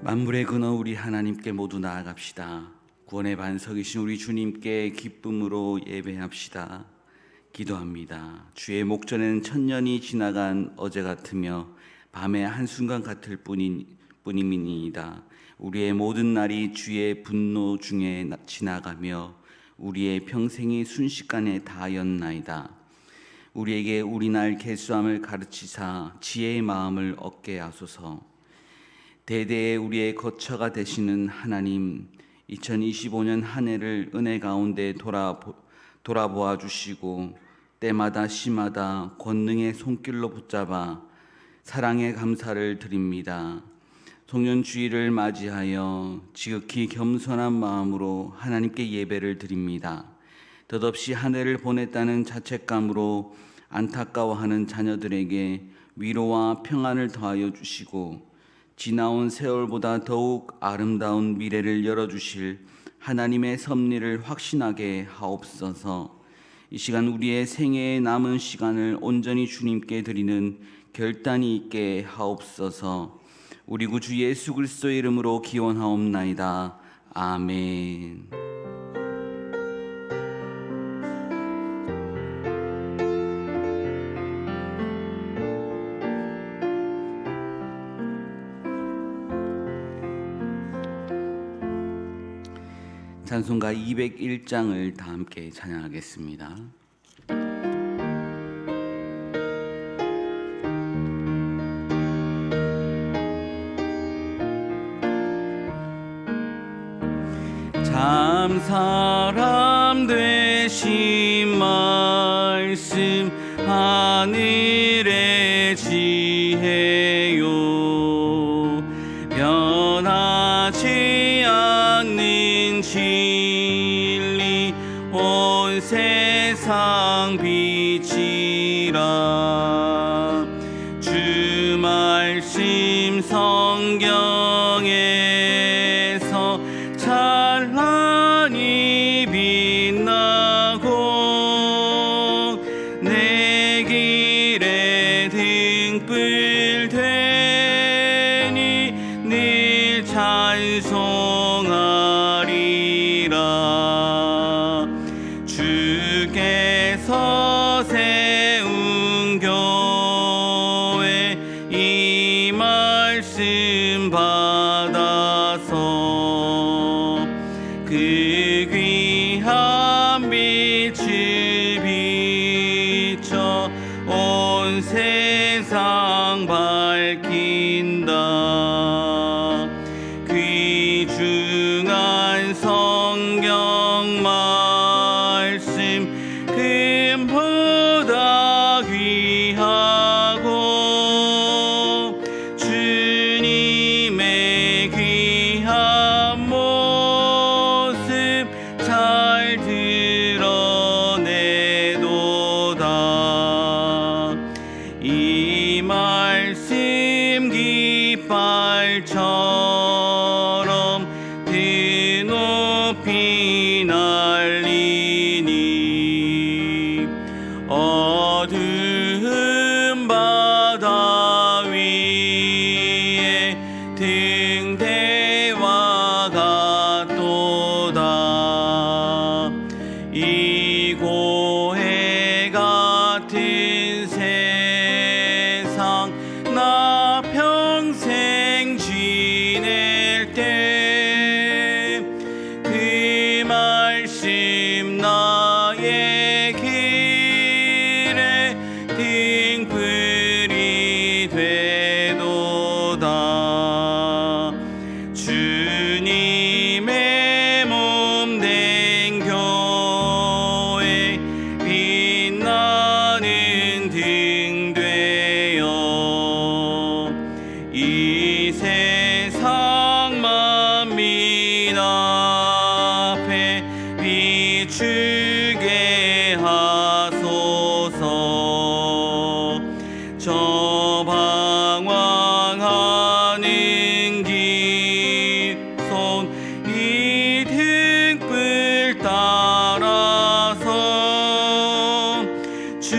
만물의 근원 우리 하나님께 모두 나아갑시다. 구원의 반석이신 우리 주님께 기쁨으로 예배합시다. 기도합니다. 주의 목전에는 천년이 지나간 어제 같으며 밤의 한순간 같을 뿐임이니이다. 우리의 모든 날이 주의 분노 중에 지나가며 우리의 평생이 순식간에 다하였나이다. 우리에게 우리 날 계수함을 가르치사 지혜의 마음을 얻게 하소서. 대대에 우리의 거처가 되시는 하나님, 2025년 한 해를 은혜 가운데 돌아보아 주시고 때마다 시마다 권능의 손길로 붙잡아 사랑의 감사를 드립니다. 송년주의를 맞이하여 지극히 겸손한 마음으로 하나님께 예배를 드립니다. 덧없이 한 해를 보냈다는 자책감으로 안타까워하는 자녀들에게 위로와 평안을 더하여 주시고 지나온 세월보다 더욱 아름다운 미래를 열어주실 하나님의 섭리를 확신하게 하옵소서. 이 시간 우리의 생애의 남은 시간을 온전히 주님께 드리는 결단이 있게 하옵소서. 우리 구주 예수 그리스도의 이름으로 기원하옵나이다. 아멘. 찬송가 201장을 다 함께 찬양하겠습니다. 참 사람 되신 말씀 하늘의 지혜요 변하지 않는 진리 온 세상 빛이라. 주 말씀 성경에서 찬란히 빛나고 내 길에 등불 되니 늘 찬송하리라. 주께서 세운 교회 이 말씀 받아서 그 귀한 빛을 비춰 온 세상 밝힌다. 귀중한 성경 말씀 금보다 귀하고 주님의 귀한 모습 잘 드러내도다. 이 말씀 깃발처럼 드높이 날리니 어두운 바다 위에 등대와 같도다. 이 고해 같은 세상 나 평생 지낼 때 그 말씀 나의 길에 등불이 되도다. 주님의 몸 된 교회 빛나는 등 되어 이 세상 만민 앞에 비추게 하소서. 저 방황하는 길 손 이 등불 따라서 주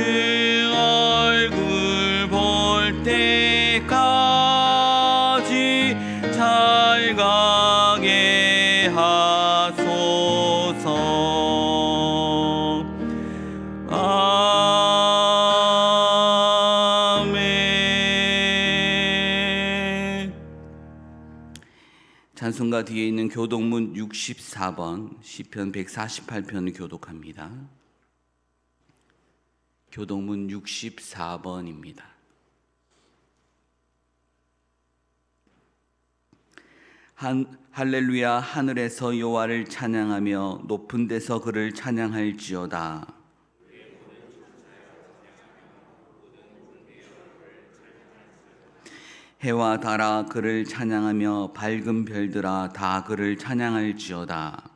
얼굴 볼 때까지 찬송가 뒤에 있는 교독문 64번 시편 148편을 교독합니다. 교독문 64번입니다. 할렐루야. 하늘에서 여호와를 찬양하며 높은 데서 그를 찬양할지어다. 해와 달아 그를 찬양하며 밝은 별들아 다 그를 찬양할지어다.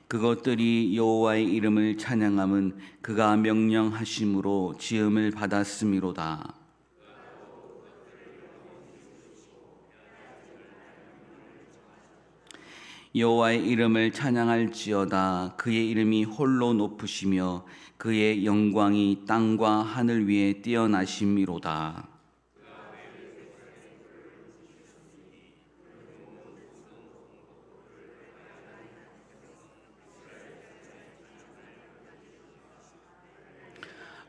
그것들이 여호와의 이름을 찬양함은 그가 명령하심으로 지음을 받았음이로다. 여호와의 이름을 찬양할지어다. 그의 이름이 홀로 높으시며 그의 영광이 땅과 하늘 위에 뛰어나심이로다.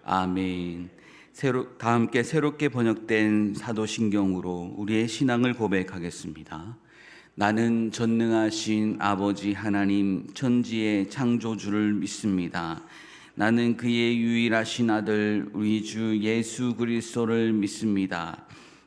아멘. 다 함께 새롭게 번역된 사도신경으로 우리의 신앙을 고백하겠습니다. 나는 전능하신 아버지 하나님 천지의 창조주를 믿습니다. 나는 그의 유일하신 아들 우리 주 예수 그리스도를 믿습니다.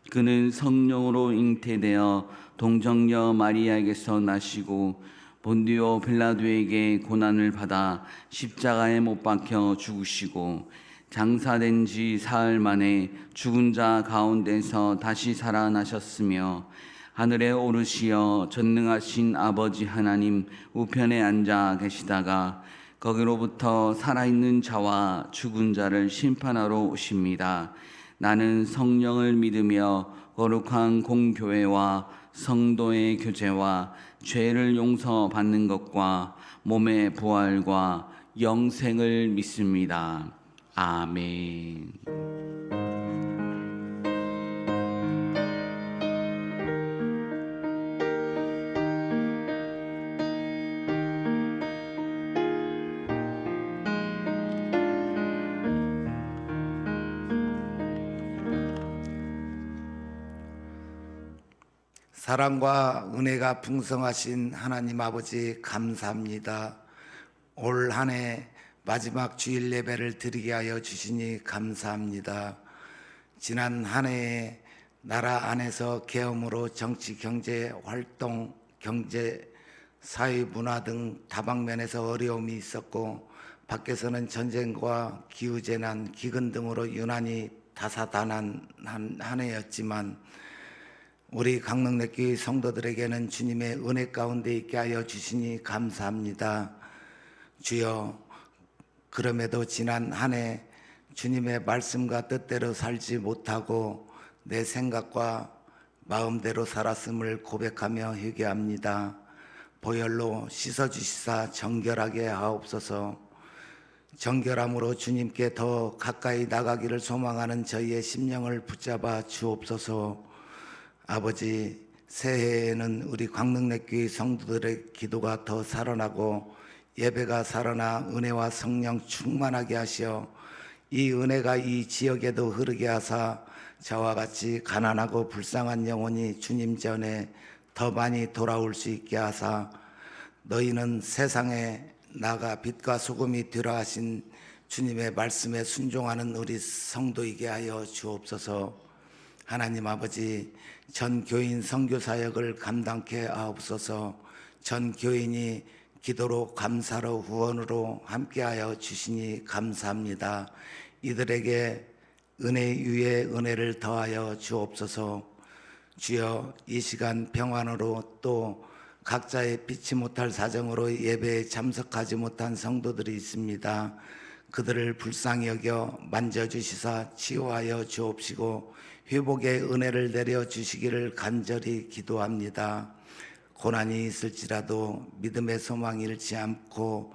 그는 성령으로 잉태되어 동정녀 마리아에게서 나시고 본디오 빌라도에게 고난을 받아 십자가에 못 박혀 죽으시고 장사된 지 사흘 만에 죽은 자 가운데서 다시 살아나셨으며 하늘에 오르시어 전능하신 아버지 하나님 우편에 앉아 계시다가 거기로부터 살아있는 자와 죽은 자를 심판하러 오십니다. 나는 성령을 믿으며 거룩한 공교회와 성도의 교제와 죄를 용서받는 것과 몸의 부활과 영생을 믿습니다. 아멘. 사랑과 은혜가 풍성하신 하나님 아버지 감사합니다. 올 한 해 마지막 주일 예배를 드리게 하여 주시니 감사합니다. 지난 한 해에 나라 안에서 계엄으로 정치, 경제 활동, 경제, 사회, 문화 등 다방면에서 어려움이 있었고 밖에서는 전쟁과 기후재난, 기근 등으로 유난히 다사다난한 한 해였지만 우리 강릉내교회 성도들에게는 주님의 은혜 가운데 있게 하여 주시니 감사합니다. 주여, 그럼에도 지난 한 해 주님의 말씀과 뜻대로 살지 못하고 내 생각과 마음대로 살았음을 고백하며 회개합니다. 보혈로 씻어주시사 정결하게 하옵소서. 정결함으로 주님께 더 가까이 나가기를 소망하는 저희의 심령을 붙잡아 주옵소서. 아버지, 새해에는 우리 광릉내교회 성도들의 기도가 더 살아나고 예배가 살아나 은혜와 성령 충만하게 하시어 이 은혜가 이 지역에도 흐르게 하사 저와 같이 가난하고 불쌍한 영혼이 주님 전에 더 많이 돌아올 수 있게 하사 너희는 세상에 나가 빛과 소금이 되라 하신 주님의 말씀에 순종하는 우리 성도이게 하여 주옵소서. 하나님 아버지, 전 교인 선교사역을 감당케 하옵소서. 전 교인이 기도로 감사로 후원으로 함께하여 주시니 감사합니다. 이들에게 은혜 위에 은혜를 더하여 주옵소서. 주여, 이 시간 평안으로 또 각자의 피치 못할 사정으로 예배에 참석하지 못한 성도들이 있습니다. 그들을 불쌍히 여겨 만져주시사 치유하여 주옵시고 회복의 은혜를 내려주시기를 간절히 기도합니다. 고난이 있을지라도 믿음의 소망 잃지 않고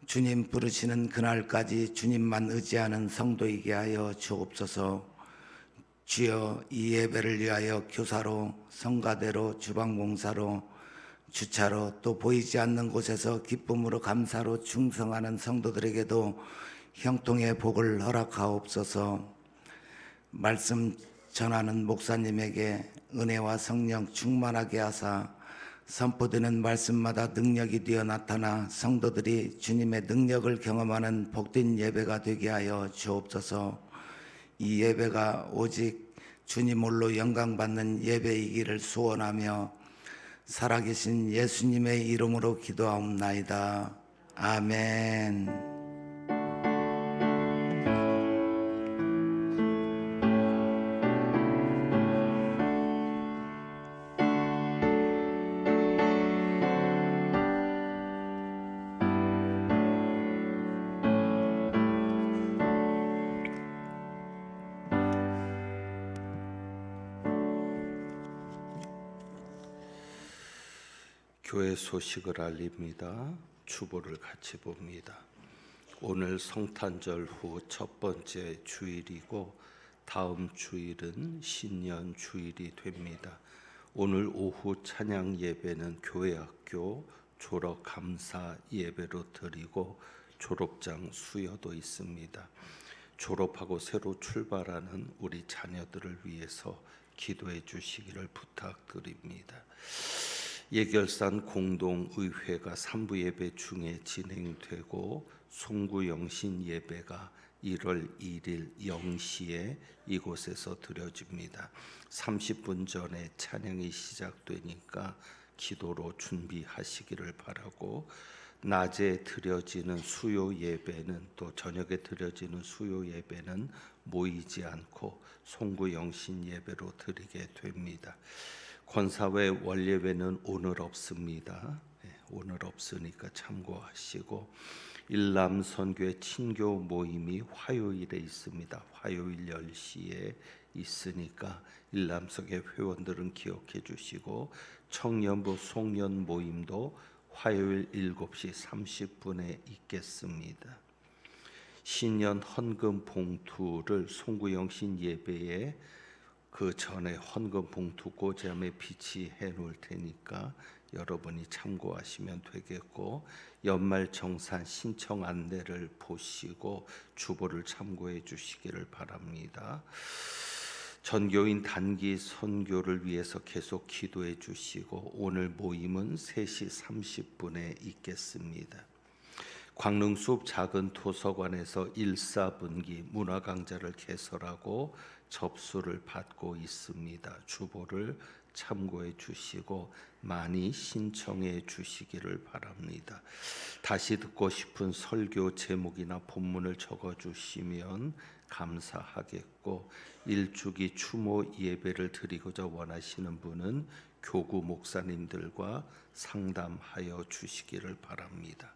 주님 부르시는 그날까지 주님만 의지하는 성도이게 하여 주옵소서. 주여, 이 예배를 위하여 교사로, 성가대로, 주방봉사로, 주차로 또 보이지 않는 곳에서 기쁨으로 감사로 충성하는 성도들에게도 형통의 복을 허락하옵소서. 말씀 전하는 목사님에게 은혜와 성령 충만하게 하사 선포되는 말씀마다 능력이 되어 나타나 성도들이 주님의 능력을 경험하는 복된 예배가 되게 하여 주옵소서. 이 예배가 오직 주님 홀로 영광받는 예배이기를 소원하며 살아계신 예수님의 이름으로 기도하옵나이다. 아멘. 교회 소식을 알립니다. 주보를 같이 봅니다. 오늘 성탄절 후 첫 번째 주일이고 다음 주일은 신년 주일이 됩니다. 오늘 오후 찬양 예배는 교회학교 졸업 감사 예배로 드리고 졸업장 수여도 있습니다. 졸업하고 새로 출발하는 우리 자녀들을 위해서 기도해 주시기를 부탁드립니다. 예결산 공동의회가 3부 예배 중에 진행되고 송구영신 예배가 1월 1일 0시에 이곳에서 드려집니다. 30분 전에 찬양이 시작되니까 기도로 준비하시기를 바라고, 낮에 드려지는 수요 예배는 또 저녁에 드려지는 수요 예배는 모이지 않고 송구영신 예배로 드리게 됩니다. 권사회 원예배는 오늘 없습니다. 오늘 없으니까 참고하시고, 일남선교회 친교 모임이 화요일에 있습니다. 화요일 10시에 있으니까 일남선교회 회원들은 기억해 주시고, 청년부 송년 모임도 화요일 7시 30분에 있겠습니다. 신년 헌금 봉투를 송구영신 예배에 그 전에 헌금 봉투 고점에 비치해 놓을 테니까 여러분이 참고하시면 되겠고, 연말 정산 신청 안내를 보시고 주보를 참고해 주시기를 바랍니다. 전교인 단기 선교를 위해서 계속 기도해 주시고, 오늘 모임은 3시 30분에 있겠습니다. 광릉숲 작은 도서관에서 1사분기 문화강좌를 개설하고 접수를 받고 있습니다. 주보를 참고해 주시고 많이 신청해 주시기를 바랍니다. 다시 듣고 싶은 설교 제목이나 본문을 적어 주시면 감사하겠고, 일주기 추모 예배를 드리고자 원하시는 분은 교구 목사님들과 상담하여 주시기를 바랍니다.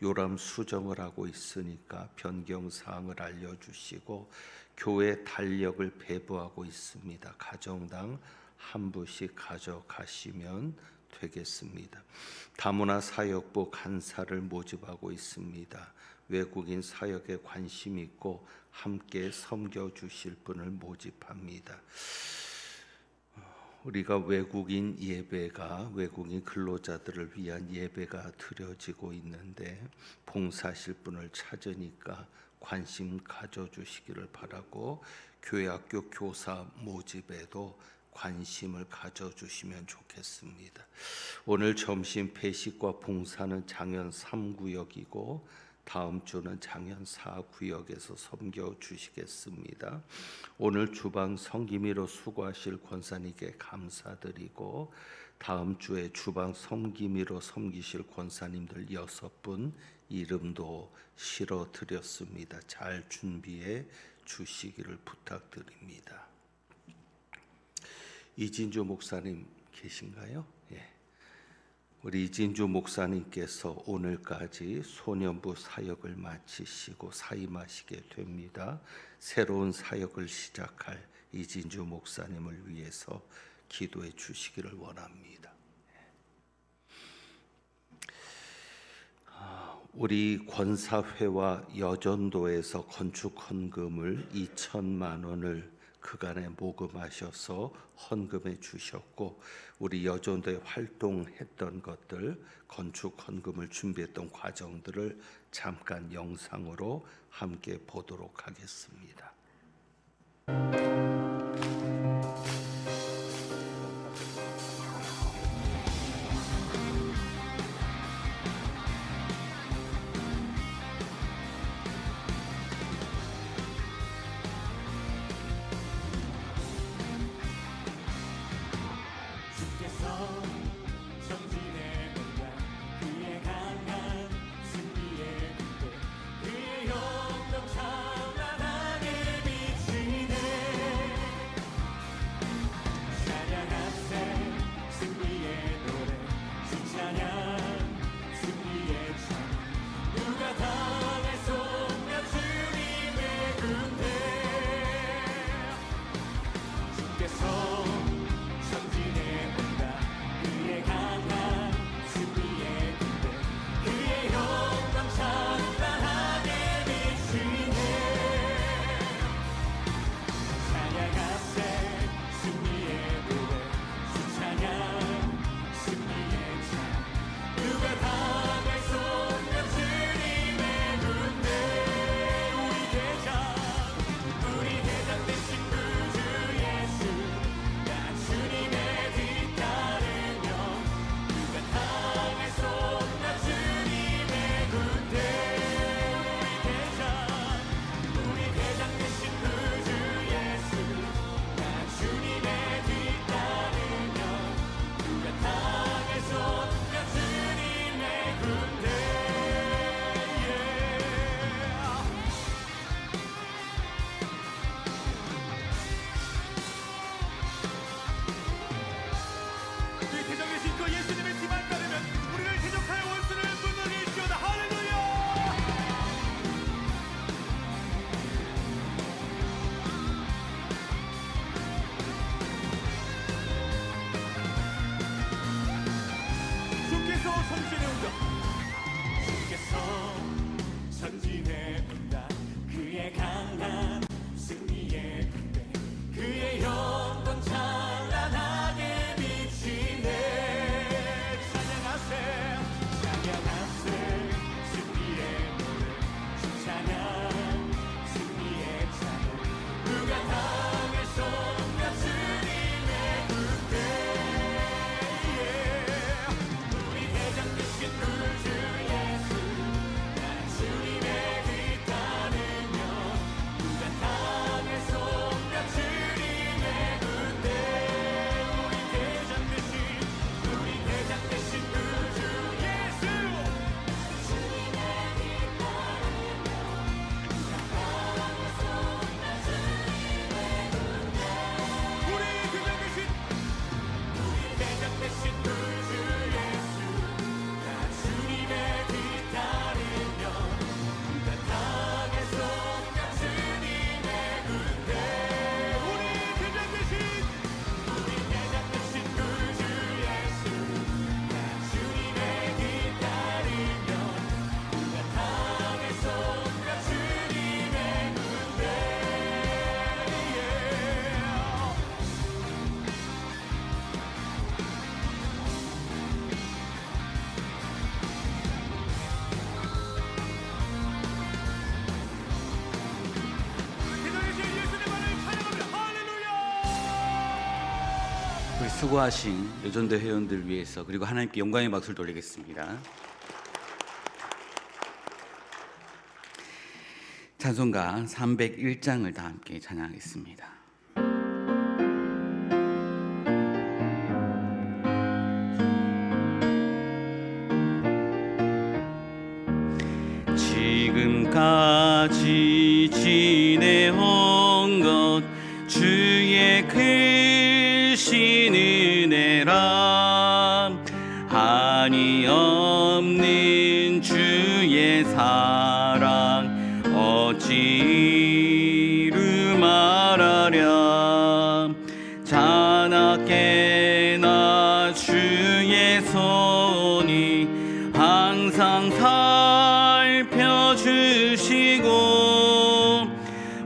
요람 수정을 하고 있으니까 변경 사항을 알려주시고, 교회 달력을 배부하고 있습니다. 가정당 한 부씩 가져가시면 되겠습니다. 다문화 사역부 간사를 모집하고 있습니다. 외국인 사역에 관심 있고 함께 섬겨 주실 분을 모집합니다. 우리가 외국인 예배가, 외국인 근로자들을 위한 예배가 드려지고 있는데 봉사하실 분을 찾으니까 관심 가져주시기를 바라고, 교회학교 교사 모집에도 관심을 가져주시면 좋겠습니다. 오늘 점심 배식과 봉사는 장현 3구역이고 다음 주는 장현 4구역에서 섬겨 주시겠습니다. 오늘 주방 섬김이로 수고하실 권사님께 감사드리고, 다음 주에 주방 섬김이로 섬기실 권사님들 6분 이름도 실어 드렸습니다. 잘 준비해 주시기를 부탁드립니다. 이진주 목사님 계신가요? 예. 우리 이진주 목사님께서 오늘까지 소년부 사역을 마치시고 사임하시게 됩니다. 새로운 사역을 시작할 이진주 목사님을 위해서 기도해 주시기를 원합니다. 우리 권사회와 여전도에서 건축 헌금을 2천만 원을 그간에 모금하셔서 헌금해 주셨고, 우리 여전도에 활동했던 것들, 건축 헌금을 준비했던 과정들을 잠깐 영상으로 함께 보도록 하겠습니다. 우리 수고하신 여전도 회원들 위해서 그리고 하나님께 영광의 박수를 돌리겠습니다. 찬송가 301장을 다 함께 찬양하겠습니다. 지금까지 지내온 것 주의 크신 은혜라 한이 없는 주의 사랑 어찌 이루 말하랴 자나깨나 주의 손이 항상 살펴주시고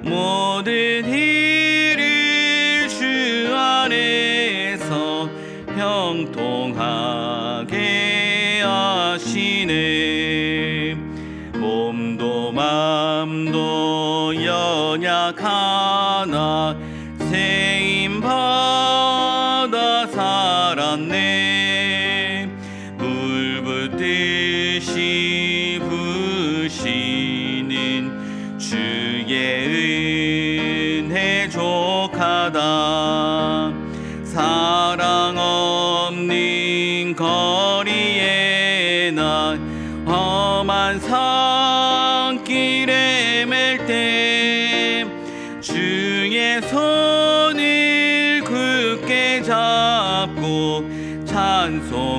모든 일을 주 안에서 형통하게 하시네 몸도 맘도 연약하나 세임받아 살았네. 물 붓듯이 부시는 주의 은혜 족하다. 사랑 없는 거리에 난 험한 산길에 맬 때 주의 손을 굳게 잡고 찬송하며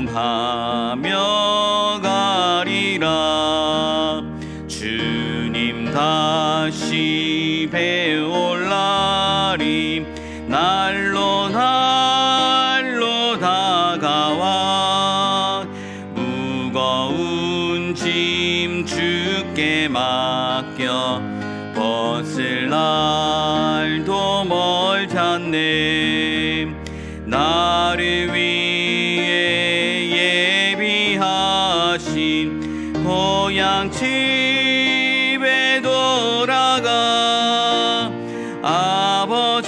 가리라. 주님 다시 배올 날이 날로 날로 다가와 무거운 짐 주께 맡겨 벗을 날도 멀지 않네. 나를 위해 예비하신 고향 집에 돌아가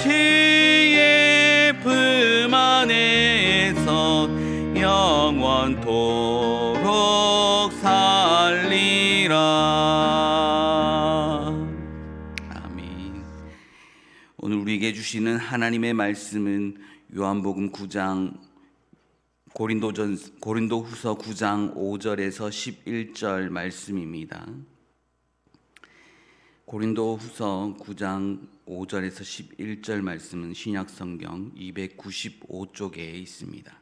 아버지의 품 안에서 영원토록 살리라. 아멘. 오늘 우리에게 주시는 하나님의 말씀은 요한복음 9장 고린도후서 9장 5절에서 11절 말씀입니다. 고린도후서 9장 5절에서 11절 말씀은 신약성경 295쪽에 있습니다.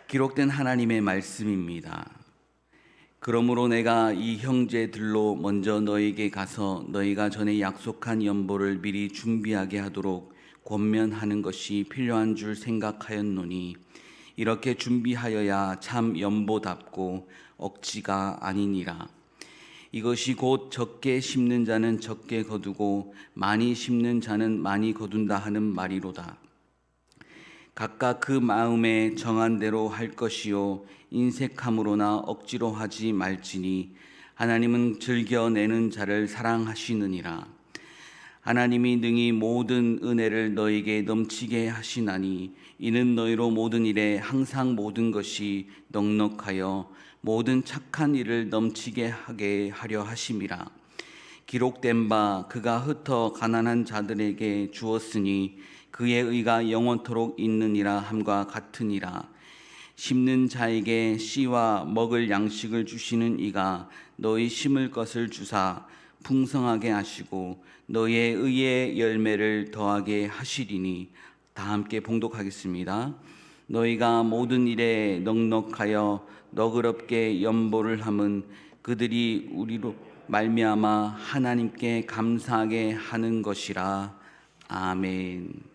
기록된 하나님의 말씀입니다. 그러므로 내가 이 형제들로 먼저 너에게 가서 너희가 전에 약속한 연보를 미리 준비하게 하도록 권면하는 것이 필요한 줄 생각하였노니 이렇게 준비하여야 참 연보답고 억지가 아니니라. 이것이 곧 적게 심는 자는 적게 거두고 많이 심는 자는 많이 거둔다 하는 말이로다. 각각 그 마음에 정한 대로 할 것이요 인색함으로나 억지로 하지 말지니 하나님은 즐겨내는 자를 사랑하시느니라. 하나님이 능히 모든 은혜를 너에게 넘치게 하시나니 이는 너희로 모든 일에 항상 모든 것이 넉넉하여 모든 착한 일을 넘치게 하게 하려 하심이라. 기록된 바 그가 흩어 가난한 자들에게 주었으니 그의 의가 영원토록 있느니라 함과 같으니라. 심는 자에게 씨와 먹을 양식을 주시는 이가 너희 심을 것을 주사 풍성하게 하시고 너희의 의의 열매를 더하게 하시리니. 다 함께 봉독하겠습니다. 너희가 모든 일에 넉넉하여 너그럽게 연보를 함은 그들이 우리로 말미암아 하나님께 감사하게 하는 것이라. 아멘.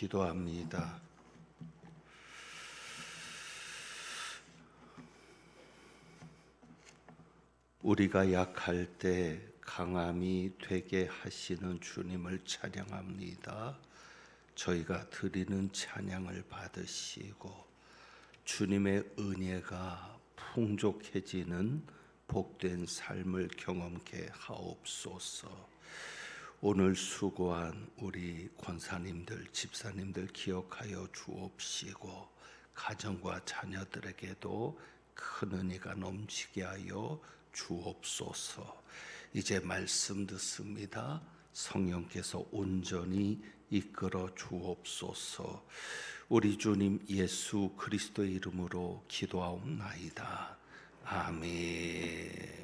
기도합니다. 우리가 약할 때 강함이 되게 하시는 주님을 찬양합니다. 저희가 드리는 찬양을 받으시고 주님의 은혜가 풍족해지는 복된 삶을 경험케 하옵소서. 오늘 수고한 우리 권사님들, 집사님들 기억하여 주옵시고 가정과 자녀들에게도 큰 은혜가 넘치게 하여 주옵소서. 이제 말씀 듣습니다. 성령께서 온전히 이끌어 주옵소서. 우리 주님 예수 그리스도의 이름으로 기도하옵나이다. 아멘.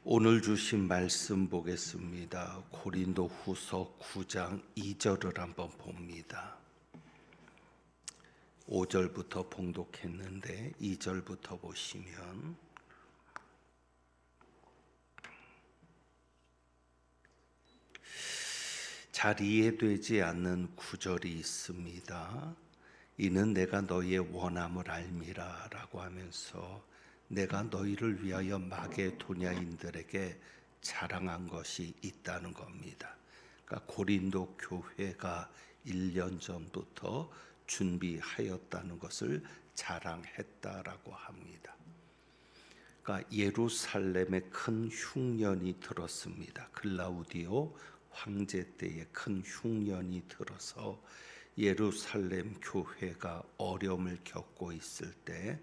오늘 주신 말씀 보겠습니다. 고린도 후서 9장 2절을 한번 봅니다. 5절부터 봉독했는데 2절부터 보시면 잘 이해되지 않는 구절이 있습니다. 이는 내가 너희의 원함을 알미라 라고 하면서 내가 너희를 위하여 마게도냐인들에게 자랑한 것이 있다는 겁니다. 그러니까 고린도 교회가 1년 전부터 준비하였다는 것을 자랑했다라고 합니다. 그러니까 예루살렘에 큰 흉년이 들었습니다. 글라우디오 황제 때에 큰 흉년이 들어서 예루살렘 교회가 어려움을 겪고 있을 때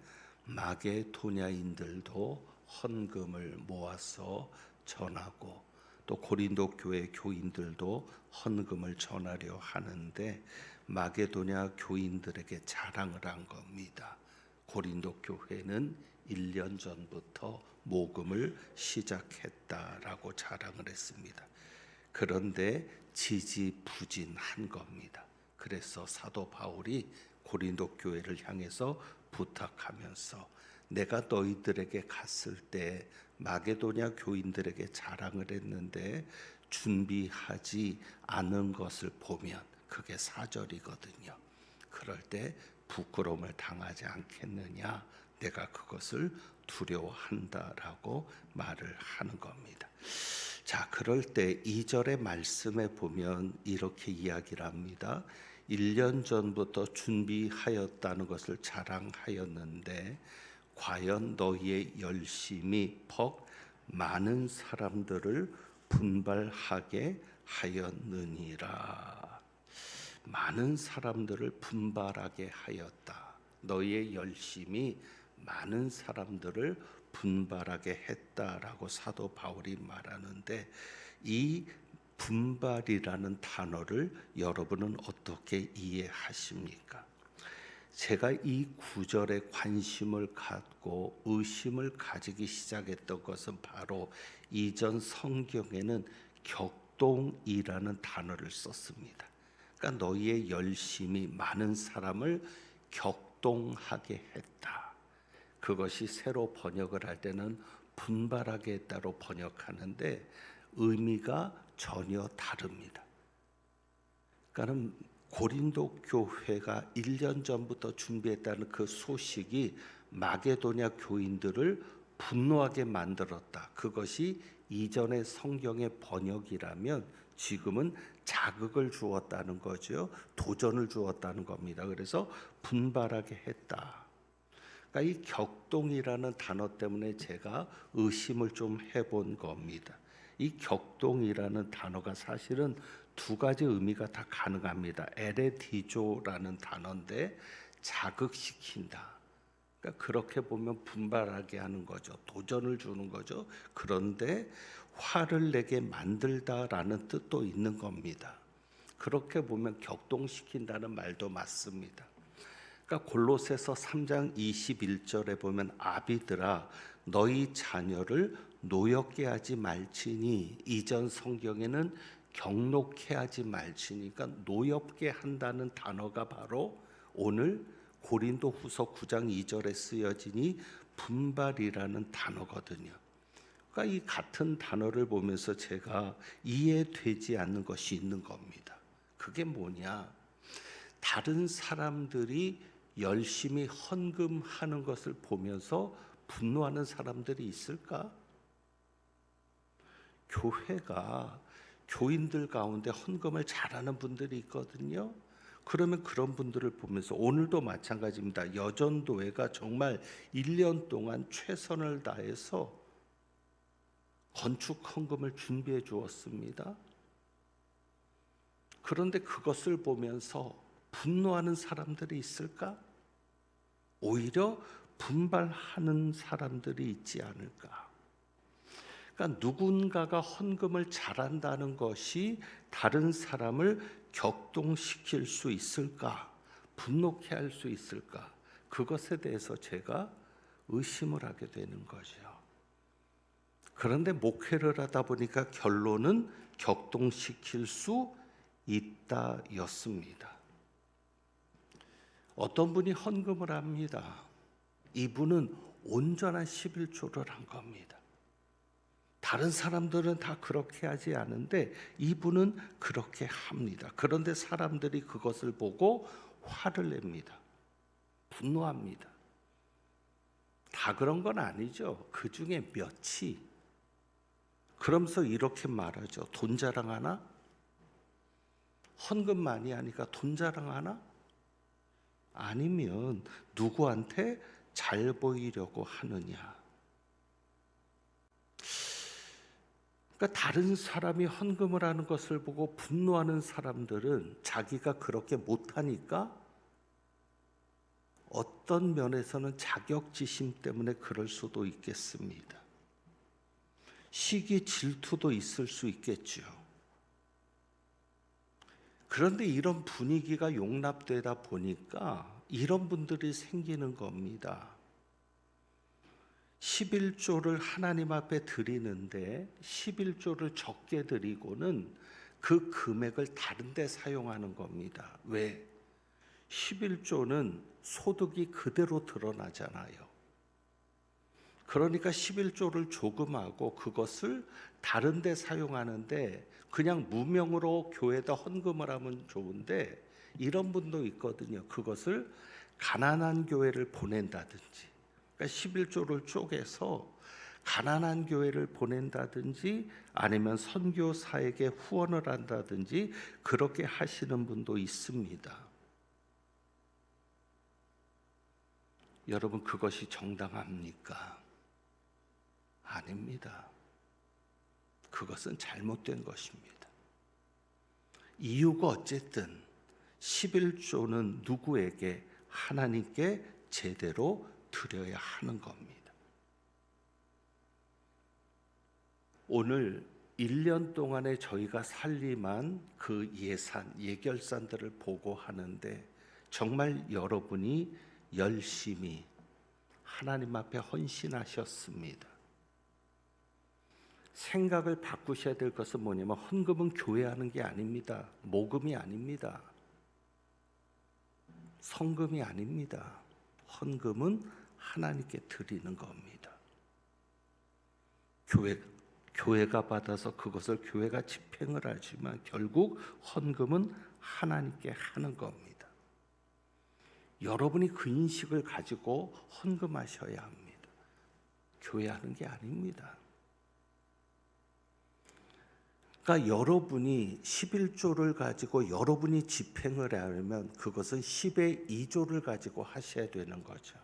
마게도냐인들도 헌금을 모아서 전하고 또 고린도 교회 교인들도 헌금을 전하려 하는데 마게도냐 교인들에게 자랑을 한 겁니다. 고린도 교회는 1년 전부터 모금을 시작했다라고 자랑을 했습니다. 그런데 지지부진한 겁니다. 그래서 사도 바울이 고린도 교회를 향해서 부탁하면서 내가 너희들에게 갔을 때 마게도냐 교인들에게 자랑을 했는데 준비하지 않은 것을 보면 그게 사절이거든요. 그럴 때 부끄러움을 당하지 않겠느냐, 내가 그것을 두려워한다라고 말을 하는 겁니다. 자, 그럴 때 2절의 말씀에 보면 이렇게 이야기를 합니다. 1년 전부터 준비하였다는 것을 자랑하였는데 과연 너희의 열심이 퍽 많은 사람들을 분발하게 하였느니라. 많은 사람들을 분발하게 하였다. 너희의 열심이 많은 사람들을 분발하게 했다라고 사도 바울이 말하는데 이 분발이라는 단어를 여러분은 어떻게 이해하십니까? 제가 이 구절에 관심을 갖고 의심을 가지기 시작했던 것은 바로 이전 성경에는 격동이라는 단어를 썼습니다. 그러니까 너희의 열심이 많은 사람을 격동하게 했다. 그것이 새로 번역을 할 때는 분발하게 했다로 번역하는데 의미가 전혀 다릅니다. 그러니까 고린도 교회가 1년 전부터 준비했다는 그 소식이 마게도냐 교인들을 분노하게 만들었다. 그것이 이전의 성경의 번역이라면 지금은 자극을 주었다는 거죠. 도전을 주었다는 겁니다. 그래서 분발하게 했다. 그러니까 이 격동이라는 단어 때문에 제가 의심을 좀 해본 겁니다. 이 격동이라는 단어가 사실은 두 가지 의미가 다 가능합니다. 에레디조라는 단어인데 자극시킨다. 그러니까 그렇게 보면 분발하게 하는 거죠. 도전을 주는 거죠. 그런데 화를 내게 만들다라는 뜻도 있는 겁니다. 그렇게 보면 격동시킨다는 말도 맞습니다. 그러니까 골로새서 3장 21절에 보면 아비들아 너희 자녀를 노엽게 하지 말지니 이전 성경에는 경록해 하지 말지니까 노엽게 한다는 단어가 바로 오늘 고린도 후서 9장 2절에 쓰여지니 분발이라는 단어거든요. 그러니까 이 같은 단어를 보면서 제가 이해되지 않는 것이 있는 겁니다. 그게 뭐냐? 다른 사람들이 열심히 헌금하는 것을 보면서 분노하는 사람들이 있을까? 교회가 교인들 가운데 헌금을 잘하는 분들이 있거든요. 그러면 그런 분들을 보면서 오늘도 마찬가지입니다. 여전도회가 정말 1년 동안 최선을 다해서 건축 헌금을 준비해 주었습니다. 그런데 그것을 보면서 분노하는 사람들이 있을까? 오히려 분발하는 사람들이 있지 않을까? 그러니까 누군가가 헌금을 잘한다는 것이 다른 사람을 격동시킬 수 있을까? 분노케 할 수 있을까? 그것에 대해서 제가 의심을 하게 되는 거죠. 그런데 목회를 하다 보니까 결론은 격동시킬 수 있다였습니다. 어떤 분이 헌금을 합니다. 이분은 온전한 11조를 한 겁니다. 다른 사람들은 다 그렇게 하지 않은데 이분은 그렇게 합니다. 그런데 사람들이 그것을 보고 화를 냅니다. 분노합니다. 다 그런 건 아니죠. 그 중에 몇이. 그러면서 이렇게 말하죠. 돈 자랑하나? 헌금 많이 하니까 돈 자랑하나? 아니면 누구한테 잘 보이려고 하느냐? 그러니까 다른 사람이 헌금을 하는 것을 보고 분노하는 사람들은 자기가 그렇게 못하니까 어떤 면에서는 자격지심 때문에 그럴 수도 있겠습니다. 시기 질투도 있을 수 있겠죠. 그런데 이런 분위기가 용납되다 보니까 이런 분들이 생기는 겁니다. 11조를 하나님 앞에 드리는데 11조를 적게 드리고는 그 금액을 다른 데 사용하는 겁니다. 왜? 11조는 소득이 그대로 드러나잖아요. 그러니까 11조를 조금 하고 그것을 다른 데 사용하는데 그냥 무명으로 교회에다 헌금을 하면 좋은데 이런 분도 있거든요. 그것을 가난한 교회를 보낸다든지 그러니까 11조를 쪼개서 가난한 교회를 보낸다든지 아니면 선교사에게 후원을 한다든지 그렇게 하시는 분도 있습니다. 여러분 그것이 정당합니까? 아닙니다. 그것은 잘못된 것입니다. 이유가 어쨌든 11조는 누구에게? 하나님께 제대로 드려야 하는 겁니다. 오늘 1년 동안에 저희가 살림한 그 예산, 예결산들을 보고 하는데 정말 여러분이 열심히 하나님 앞에 헌신하셨습니다. 생각을 바꾸셔야 될 것은 뭐냐면 헌금은 교회 하는 게 아닙니다. 모금이 아닙니다. 성금이 아닙니다. 헌금은 하나님께 드리는 겁니다. 교회가 받아서 그것을 교회가 집행을 하지만 결국 헌금은 하나님께 하는 겁니다. 여러분이 그 인식을 가지고 헌금하셔야 합니다. 교회 하는 게 아닙니다. 그러니까 여러분이 11조를 가지고 여러분이 집행을 하려면 그것은 10의 2조를 가지고 하셔야 되는 거죠.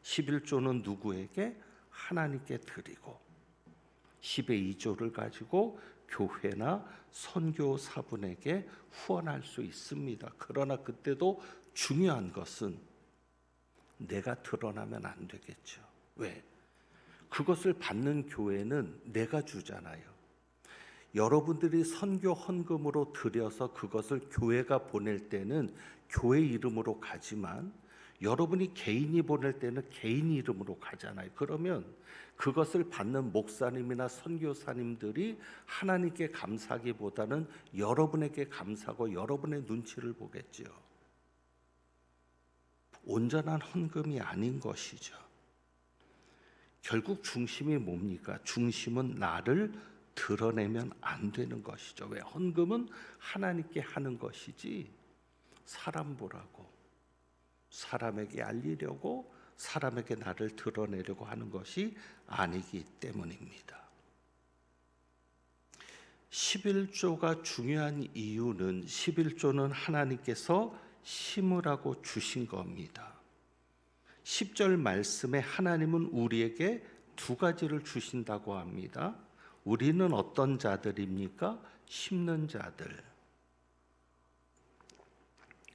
11조는 누구에게? 하나님께 드리고 10의 2조를 가지고 교회나 선교사분에게 후원할 수 있습니다. 그러나 그때도 중요한 것은 내가 드러나면 안 되겠죠. 왜? 그것을 받는 교회는 내가 주잖아요. 여러분들이 선교 헌금으로 드려서 그것을 교회가 보낼 때는 교회 이름으로 가지만 여러분이 개인이 보낼 때는 개인 이름으로 가잖아요. 그러면 그것을 받는 목사님이나 선교사님들이 하나님께 감사하기보다는 여러분에게 감사하고 여러분의 눈치를 보겠죠. 온전한 헌금이 아닌 것이죠. 결국 중심이 뭡니까? 중심은 나를 드러내면 안 되는 것이죠. 왜? 헌금은 하나님께 하는 것이지 사람 보라고, 사람에게 알리려고, 사람에게 나를 드러내려고 하는 것이 아니기 때문입니다. 11조가 중요한 이유는 11조는 하나님께서 심으라고 주신 겁니다. 10절 말씀에 하나님은 우리에게 두 가지를 주신다고 합니다. 우리는 어떤 자들입니까? 심는 자들.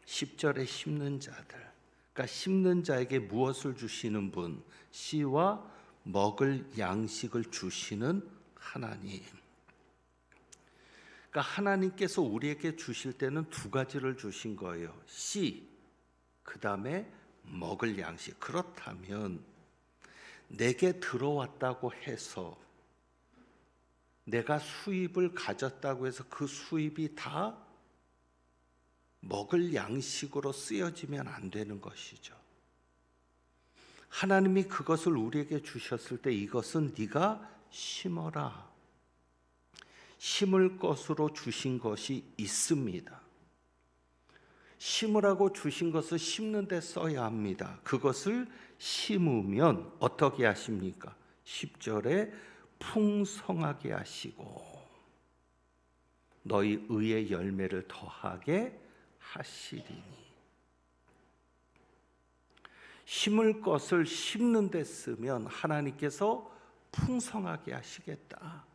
10절에 심는 자들. 그러니까 심는 자에게 무엇을 주시는 분? 씨와 먹을 양식을 주시는 하나님. 그러니까 하나님께서 우리에게 주실 때는 두 가지를 주신 거예요. 씨, 그 다음에 먹을 양식. 그렇다면 내게 들어왔다고 해서, 내가 수입을 가졌다고 해서 그 수입이 다 먹을 양식으로 쓰여지면 안 되는 것이죠. 하나님이 그것을 우리에게 주셨을 때 이것은 네가 심어라, 심을 것으로 주신 것이 있습니다. 심으라고 주신 것을 심는 데 써야 합니다. 그것을 심으면 어떻게 하십니까? 10절에 풍성하게 하시고 너희 의의 열매를 더하게 하시리니. 심을 것을 심는 데 쓰면 하나님께서 풍성하게 하시겠다.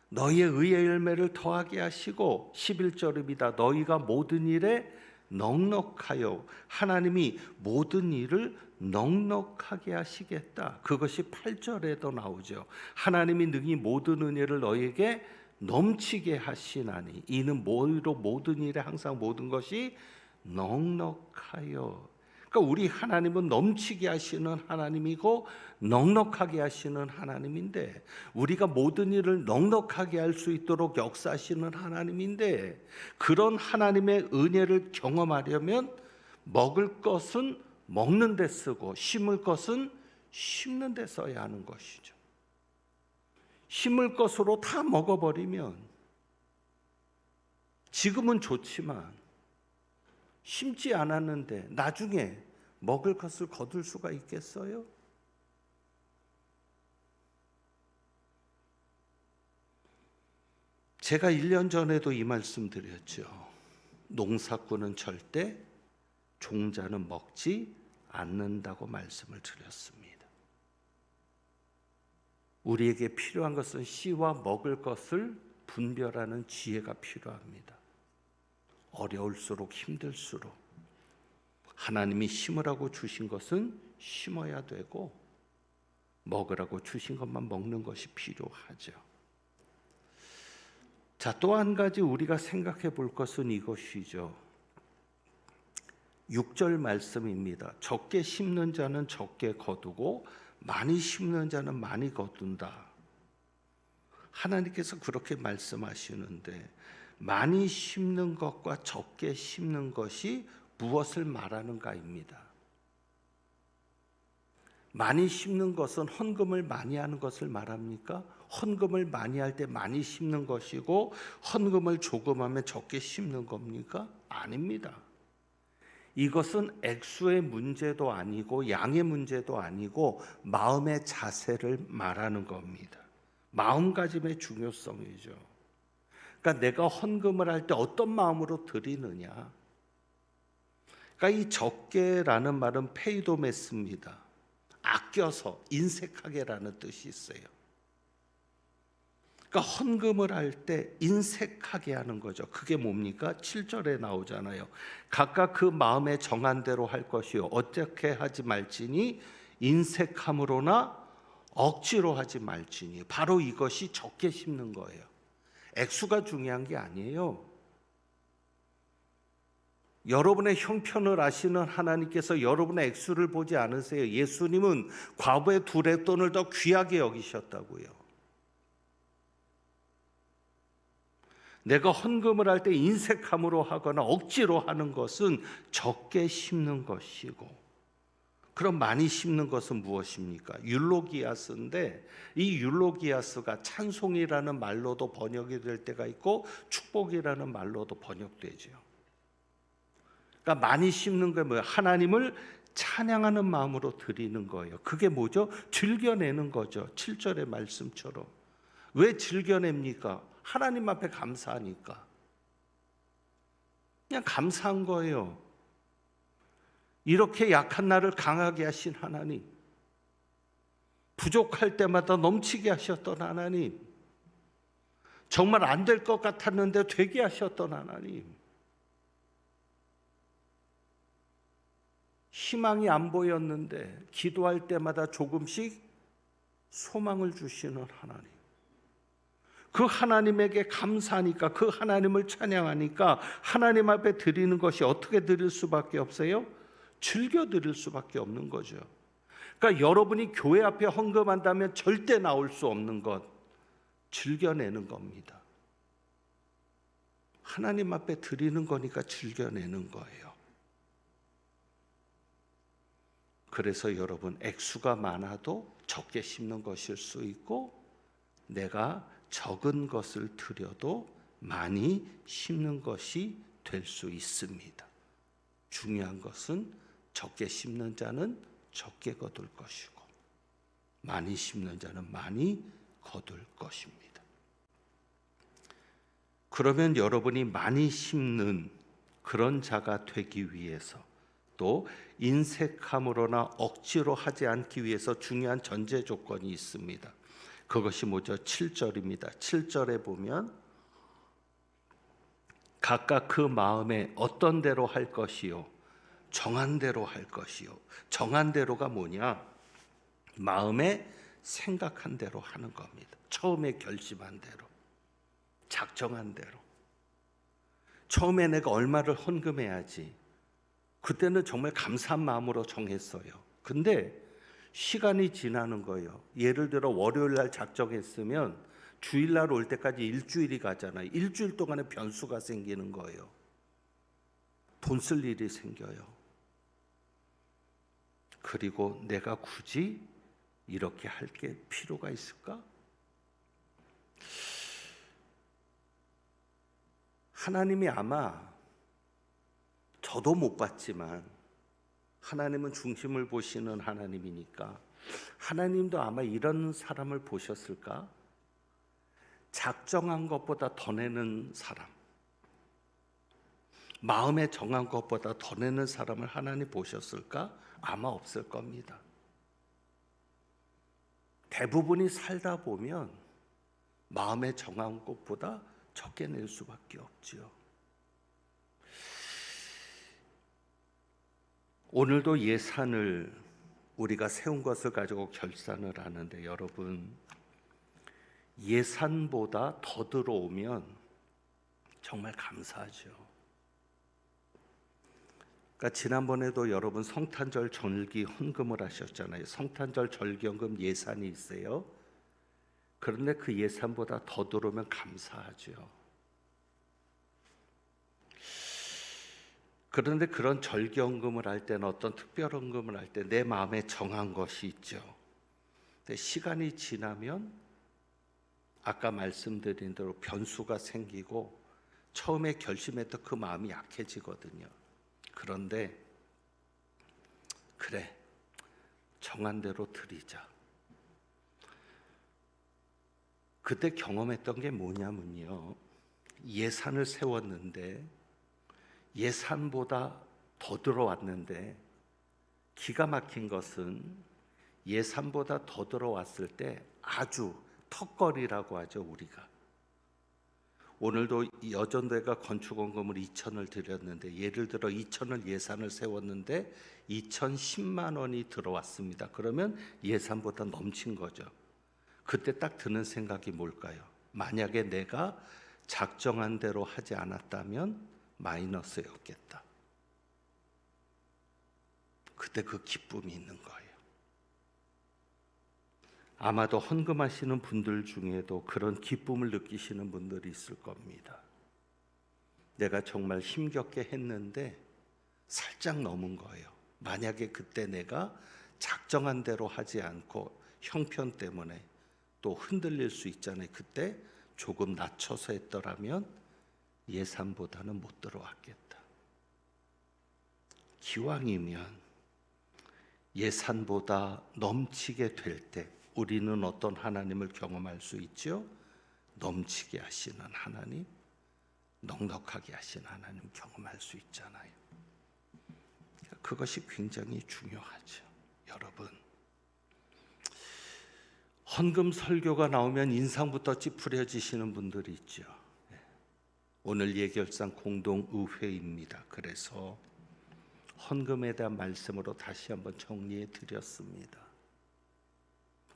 너희의 의의 열매를 더하게 하시고 11절입니다. 너희가 모든 일에 넉넉하여, 하나님이 모든 일을 넉넉하게 하시겠다. 그것이 8절에도 나오죠. 하나님이 능히 모든 은혜를 너희에게 넘치게 하시나니 이는 뭐로 모든 일에 항상 모든 것이 넉넉하여. 그러니까 우리 하나님은 넘치게 하시는 하나님이고 넉넉하게 하시는 하나님인데, 우리가 모든 일을 넉넉하게 할 수 있도록 역사하시는 하나님인데, 그런 하나님의 은혜를 경험하려면 먹을 것은 먹는 데 쓰고 심을 것은 심는 데 써야 하는 것이죠. 심을 것으로 다 먹어버리면 지금은 좋지만 심지 않았는데 나중에 먹을 것을 거둘 수가 있겠어요? 제가 1년 전에도 이 말씀 드렸죠. 농사꾼은 절대 종자는 먹지 않는다고 말씀을 드렸습니다. 우리에게 필요한 것은 씨와 먹을 것을 분별하는 지혜가 필요합니다. 어려울수록 힘들수록 하나님이 심으라고 주신 것은 심어야 되고 먹으라고 주신 것만 먹는 것이 필요하죠. 자, 또 한 가지 우리가 생각해 볼 것은 이것이죠. 6절 말씀입니다. 적게 심는 자는 적게 거두고 많이 심는 자는 많이 거둔다. 하나님께서 그렇게 말씀하시는데, 많이 심는 것과 적게 심는 것이 무엇을 말하는가입니다. 많이 심는 것은 헌금을 많이 하는 것을 말합니까? 헌금을 많이 할 때 많이 심는 것이고 헌금을 조금 하면 적게 심는 겁니까? 아닙니다. 이것은 액수의 문제도 아니고 양의 문제도 아니고 마음의 자세를 말하는 겁니다. 마음가짐의 중요성이죠. 그러니까 내가 헌금을 할 때 어떤 마음으로 드리느냐. 그러니까 이 적게라는 말은 페이도메스입니다. 아껴서 인색하게라는 뜻이 있어요. 그러니까 헌금을 할 때 인색하게 하는 거죠. 그게 뭡니까? 7절에 나오잖아요. 각각 그 마음에 정한 대로 할 것이요 어떻게 하지 말지니 인색함으로나 억지로 하지 말지니. 바로 이것이 적게 심는 거예요. 액수가 중요한 게 아니에요. 여러분의 형편을 아시는 하나님께서 여러분의 액수를 보지 않으세요. 예수님은 과부의 2렙돈을 더 귀하게 여기셨다고요. 내가 헌금을 할 때 인색함으로 하거나 억지로 하는 것은 적게 심는 것이고, 그럼 많이 심는 것은 무엇입니까? 율로기아스인데 이 율로기아스가 찬송이라는 말로도 번역이 될 때가 있고 축복이라는 말로도 번역되죠. 그러니까 많이 심는 게 뭐예요? 하나님을 찬양하는 마음으로 드리는 거예요. 그게 뭐죠? 즐겨내는 거죠. 7절의 말씀처럼. 왜 즐겨냅니까? 하나님 앞에 감사하니까. 그냥 감사한 거예요. 이렇게 약한 나를 강하게 하신 하나님, 부족할 때마다 넘치게 하셨던 하나님, 정말 안 될 것 같았는데 되게 하셨던 하나님, 희망이 안 보였는데 기도할 때마다 조금씩 소망을 주시는 하나님, 그 하나님에게 감사하니까, 그 하나님을 찬양하니까 하나님 앞에 드리는 것이 어떻게 드릴 수밖에 없어요? 즐겨 드릴 수밖에 없는 거죠. 그러니까 여러분이 교회 앞에 헌금한다면 절대 나올 수 없는 것, 즐겨내는 겁니다. 하나님 앞에 드리는 거니까 즐겨내는 거예요. 그래서 여러분, 액수가 많아도 적게 심는 것일 수 있고, 내가 적은 것을 드려도 많이 심는 것이 될 수 있습니다. 중요한 것은 적게 심는 자는 적게 거둘 것이고, 많이 심는 자는 많이 거둘 것입니다. 그러면 여러분이 많이 심는 그런 자가 되기 위해서, 또 인색함으로나 억지로 하지 않기 위해서 중요한 전제 조건이 있습니다. 그것이 뭐죠? 7절입니다. 7절에 보면 각각 그 마음에 어떤 대로 할 것이요, 정한 대로 할 것이요. 정한 대로가 뭐냐? 마음에 생각한 대로 하는 겁니다. 처음에 결심한 대로, 작정한 대로. 처음에 내가 얼마를 헌금해야지, 그때는 정말 감사한 마음으로 정했어요. 근데 시간이 지나는 거예요. 예를 들어 월요일 날 작정했으면 주일날 올 때까지 일주일이 가잖아요. 일주일 동안에 변수가 생기는 거예요. 돈 쓸 일이 생겨요. 그리고 내가 굳이 이렇게 할 게 필요가 있을까? 하나님이 아마, 저도 못 봤지만 하나님은 중심을 보시는 하나님이니까 하나님도 아마 이런 사람을 보셨을까? 작정한 것보다 더 내는 사람, 마음에 정한 것보다 더 내는 사람을 하나님 보셨을까? 아마 없을 겁니다. 대부분이 살다 보면 마음에 정한 것보다 적게 낼 수밖에 없지요. 오늘도 예산을 우리가 세운 것을 가지고 결산을 하는데, 여러분, 예산보다 더 들어오면 정말 감사하죠. 그러니까 지난번에도 여러분 성탄절 절기 헌금을 하셨잖아요. 성탄절 절기헌금 예산이 있어요. 그런데 그 예산보다 더 들어오면 감사하죠. 그런데 그런 절기헌금을 할 때는, 어떤 특별헌금을 할 때 내 마음에 정한 것이 있죠. 근데 시간이 지나면 아까 말씀드린 대로 변수가 생기고 처음에 결심했던 그 마음이 약해지거든요. 그런데 그래, 정한 대로 드리자. 그때 경험했던 게 뭐냐면요, 예산을 세웠는데 예산보다 더 들어왔는데, 기가 막힌 것은 예산보다 더 들어왔을 때 아주 턱걸이라고 하죠, 우리가. 오늘도 여전도회가 건축원금을 2천을 드렸는데, 예를 들어 2천을 예산을 세웠는데 2,010만 원이 들어왔습니다. 그러면 예산보다 넘친 거죠. 그때 딱 드는 생각이 뭘까요? 만약에 내가 작정한 대로 하지 않았다면 마이너스였겠다. 그때 그 기쁨이 있는 거예요. 아마도 헌금하시는 분들 중에도 그런 기쁨을 느끼시는 분들이 있을 겁니다. 내가 정말 힘겹게 했는데 살짝 넘은 거예요. 만약에 그때 내가 작정한 대로 하지 않고 형편 때문에 또 흔들릴 수 있잖아요. 그때 조금 낮춰서 했더라면 예산보다는 못 들어왔겠다. 기왕이면 예산보다 넘치게 될 때 우리는 어떤 하나님을 경험할 수 있죠? 넘치게 하시는 하나님, 넉넉하게 하시는 하나님 경험할 수 있잖아요. 그것이 굉장히 중요하죠. 여러분, 헌금 설교가 나오면 인상부터 찌푸려지시는 분들이 있죠. 오늘 예결상 공동의회입니다. 그래서 헌금에 대한 말씀으로 다시 한번 정리해 드렸습니다.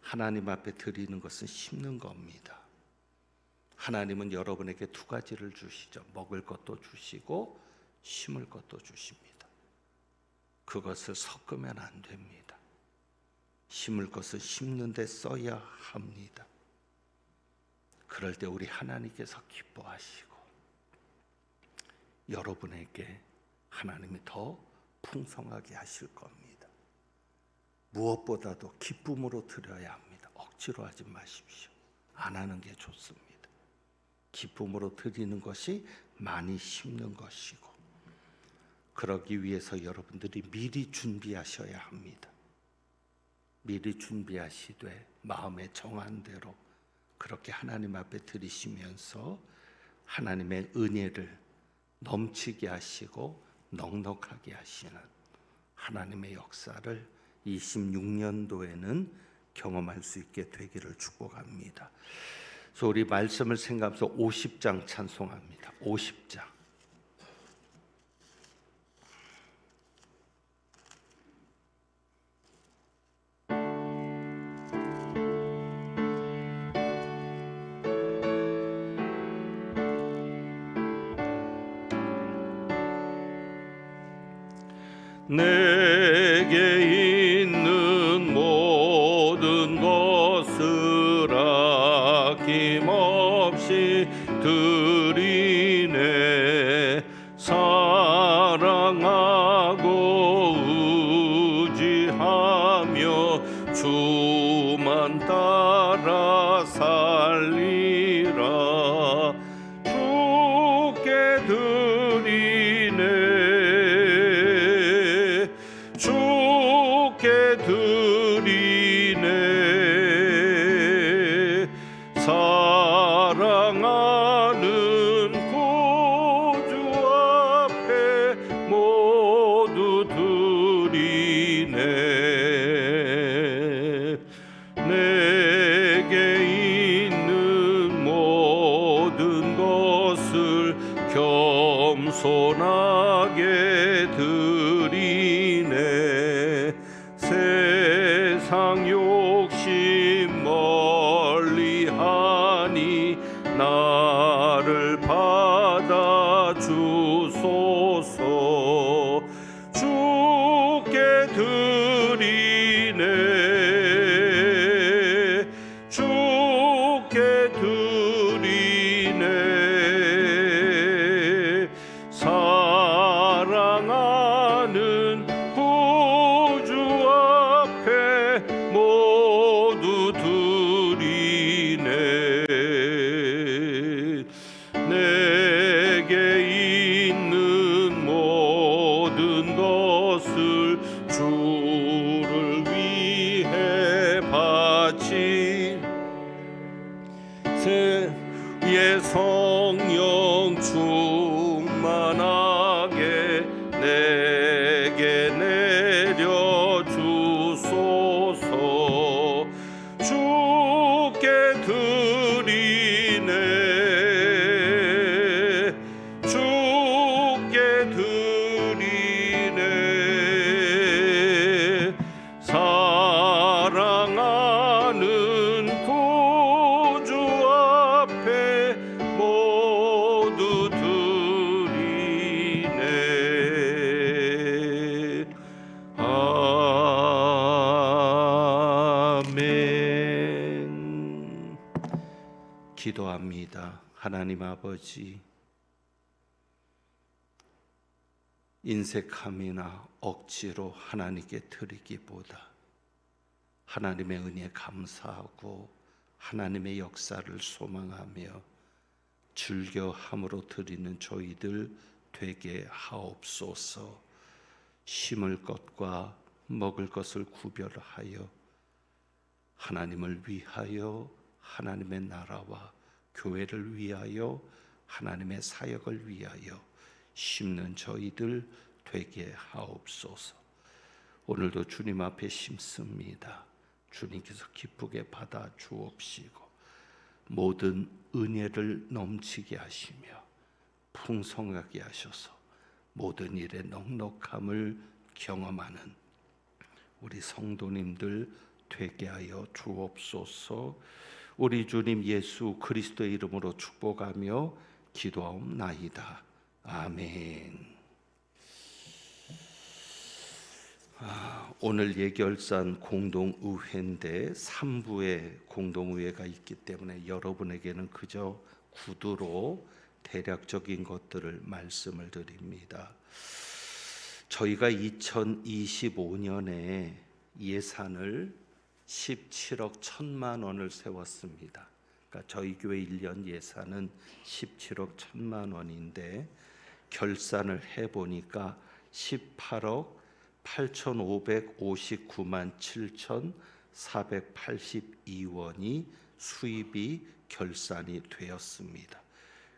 하나님 앞에 드리는 것은 심는 겁니다. 하나님은 여러분에게 두 가지를 주시죠. 먹을 것도 주시고 심을 것도 주십니다. 그것을 섞으면 안 됩니다. 심을 것을 심는 데 써야 합니다. 그럴 때 우리 하나님께서 기뻐하시고 여러분에게 하나님이 더 풍성하게 하실 겁니다. 무엇보다도 기쁨으로 드려야 합니다. 억지로 하지 마십시오. 안 하는 게 좋습니다. 기쁨으로 드리는 것이 많이 심는 것이고, 그러기 위해서 여러분들이 미리 준비하셔야 합니다. 미리 준비하시되 마음에 정한 대로 그렇게 하나님 앞에 드리시면서 하나님의 은혜를 넘치게 하시고 넉넉하게 하시는 하나님의 역사를 26년도에는 경험할 수 있게 되기를 축복합니다. 그래서 우리 말씀을 생각하면서 50장 찬송합니다. 50장. 내게 있는 모든 것을 아낌없이 드리네. 사랑하고 의지하며 주만 따라 살리라. 주께 드리네. 주께 드리네. 사랑하는 구주 앞에 모두 드리네. 내게 있는 모든 것을 겸손하게 드리네. 세상 욕심 멀리하니 나를 받아 주소서. 주께 드리네. 주께 드리네. 사랑하는 구주 앞에 모두 드리네. 내게 있는 모든 것을 주를 위해 바치. 새 성령 충만하게 내게 내려 주소서. 주께 드리네. 주께 드리네. 사랑하는 구주 앞에 모두 드리네. 아멘. 기도합니다. 하나님 아버지, 인색함이나 억지로 하나님께 드리기보다 하나님의 은혜에 감사하고 하나님의 역사를 소망하며 즐겨함으로 드리는 저희들 되게 하옵소서. 심을 것과 먹을 것을 구별하여 하나님을 위하여, 하나님의 나라와 교회를 위하여, 하나님의 사역을 위하여 심는 저희들 되게 하옵소서. 오늘도 주님 앞에 심습니다. 주님께서 기쁘게 받아 주옵시고 모든 은혜를 넘치게 하시며 풍성하게 하셔서 모든 일에 넉넉함을 경험하는 우리 성도님들 되게 하여 주옵소서. 우리 주님 예수 그리스도의 이름으로 축복하며 기도하옵나이다. 아멘. 오늘 예결산 공동의회인데 3부에 공동의회가 있기 때문에 여러분에게는 그저 구두로 대략적인 것들을 말씀을 드립니다. 저희가 2025년에 예산을 17억 1천만 원을 세웠습니다. 그러니까 저희 교회 1년 예산은 17억 1천만 원인데 결산을 해보니까 18억 8,559만 7,482원이 수입이 결산이 되었습니다.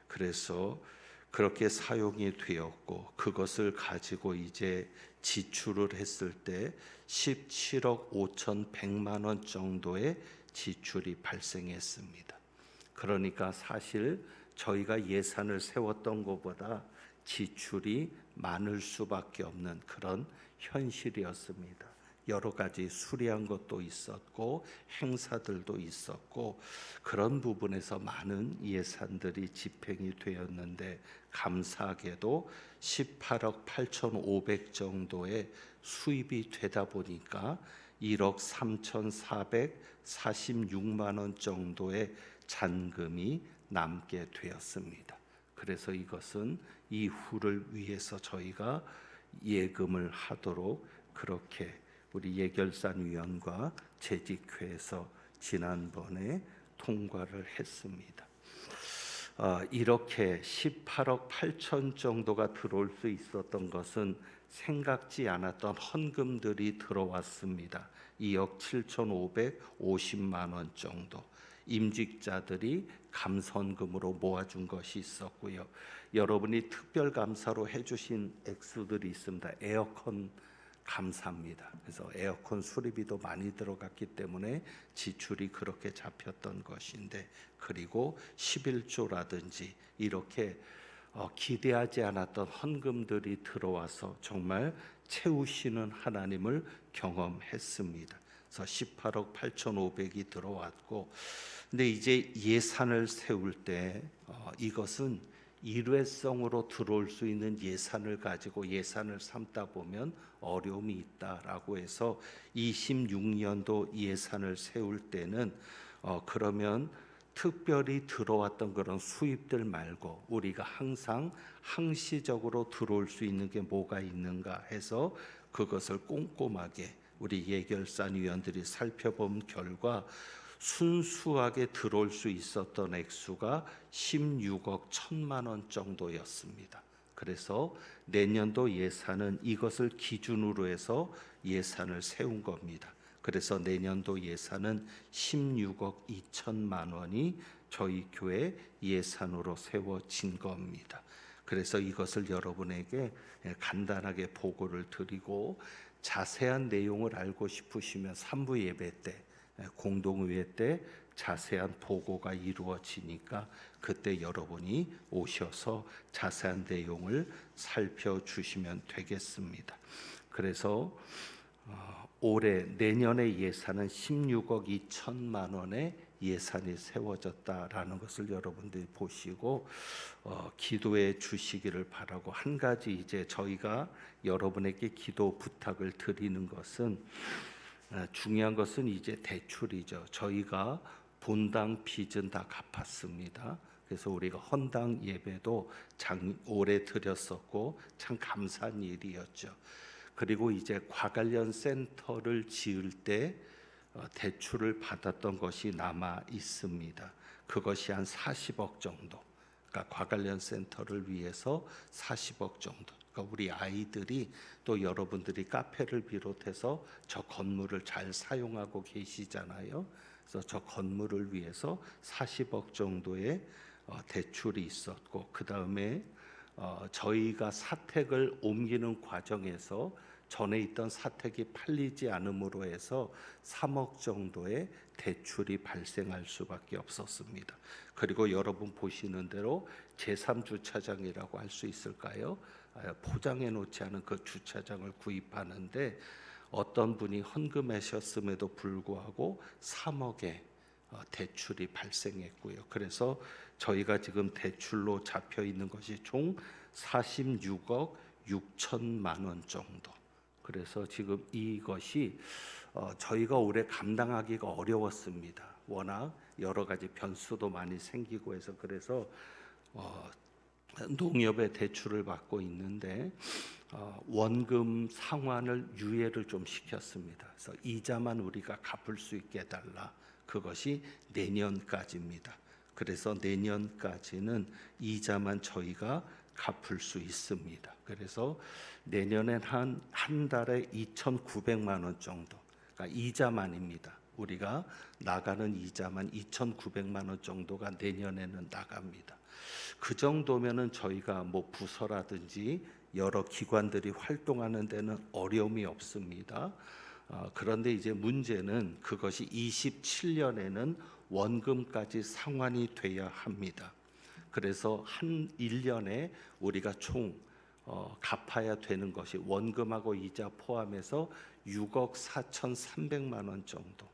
그래서 그렇게 사용이 되었고 그것을 가지고 이제 지출을 했을 때 17억 5,100만 원 정도의 지출이 발생했습니다. 그러니까 사실 저희가 예산을 세웠던 것보다 지출이 많을 수밖에 없는 그런 현실이었습니다. 여러 가지 수리한 것도 있었고 행사들도 있었고 그런 부분에서 많은 예산들이 집행이 되었는데 감사하게도 18억 8,500 정도의 수입이 되다 보니까 1억 3,446만 원 정도의 잔금이 남게 되었습니다. 그래서 이것은 이후를 위해서 저희가 예금을 하도록 그렇게 우리 예결산위원과 재직회에서 지난번에 통과를 했습니다. 이렇게 18억 8천 정도가 들어올 수 있었던 것은 생각지 않았던 헌금들이 들어왔습니다. 2억 7,550만 원 정도 임직자들이 감선금으로 모아준 것이 있었고요. 여러분이 특별 감사로 해주신 액수들이 있습니다. 에어컨 감사합니다. 그래서 에어컨 수리비도 많이 들어갔기 때문에 지출이 그렇게 잡혔던 것인데, 그리고 11조라든지 이렇게 기대하지 않았던 헌금들이 들어와서 정말 채우시는 하나님을 경험했습니다. 그래서 18억 8,500이 들어왔고, 근데 이제 예산을 세울 때 이것은 일회성으로 들어올 수 있는 예산을 가지고 예산을 삼다 보면 어려움이 있다라고 해서 26년도 예산을 세울 때는 그러면 특별히 들어왔던 그런 수입들 말고 우리가 항상 항시적으로 들어올 수 있는 게 뭐가 있는가 해서 그것을 꼼꼼하게 우리 예결산 위원들이 살펴본 결과 순수하게 들어올 수 있었던 액수가 16억 1천만 원 정도였습니다. 그래서 내년도 예산은 이것을 기준으로 해서 예산을 세운 겁니다. 그래서 내년도 예산은 16억 2천만 원이 저희 교회 예산으로 세워진 겁니다. 그래서 이것을 여러분에게 간단하게 보고를 드리고, 자세한 내용을 알고 싶으시면 3부 예배 때, 공동의회 때 자세한 보고가 이루어지니까 그때 여러분이 오셔서 자세한 내용을 살펴주시면 되겠습니다. 그래서 올해 내년의 예산은 16억 2천만 원의 예산이 세워졌다라는 것을 여러분들이 보시고 기도해 주시기를 바라고, 한 가지 이제 저희가 여러분에게 기도 부탁을 드리는 것은, 중요한 것은 이제 대출이죠. 저희가 본당 빚은 다 갚았습니다. 그래서 우리가 헌당 예배도 오래 드렸었고 참 감사한 일이었죠. 그리고 이제 과관련 센터를 지을 때 대출을 받았던 것이 남아 있습니다. 그것이 한 40억 정도. 그러니까 과관련 센터를 위해서 40억 정도. 그러니까 우리 아이들이 또 여러분들이 카페를 비롯해서 저 건물을 잘 사용하고 계시잖아요. 그래서 저 건물을 위해서 40억 정도의 대출이 있었고, 그 다음에 저희가 사택을 옮기는 과정에서 전에 있던 사택이 팔리지 않음으로 해서 3억 정도의 대출이 발생할 수밖에 없었습니다. 그리고 여러분 보시는 대로 제3주차장이라고 할 수 있을까요? 포장해 놓지 않은 그 주차장을 구입하는데 어떤 분이 헌금하셨음에도 불구하고 3억의 대출이 발생했고요. 그래서 저희가 지금 대출로 잡혀 있는 것이 총 46억 6천만 원 정도. 그래서 지금 이것이 저희가 올해 감당하기가 어려웠습니다. 워낙 여러 가지 변수도 많이 생기고 해서 그래서 농협에 대출을 받고 있는데 원금 상환을 유예를 좀 시켰습니다. 그래서 이자만 우리가 갚을 수 있게 해달라. 그것이 내년까지입니다. 그래서 내년까지는 이자만 저희가 갚을 수 있습니다. 그래서 내년엔 한 달에 2,900만 원 정도. 그러니까 이자만입니다. 우리가 나가는 이자만 2,900만 원 정도가 내년에는 나갑니다. 그 정도면은 저희가 뭐 부서라든지 여러 기관들이 활동하는 데는 어려움이 없습니다. 그런데 이제 문제는 그것이 27년에는 원금까지 상환이 돼야 합니다. 그래서 한 1년에 우리가 총 갚아야 되는 것이 원금하고 이자 포함해서 6억 4,300만 원 정도.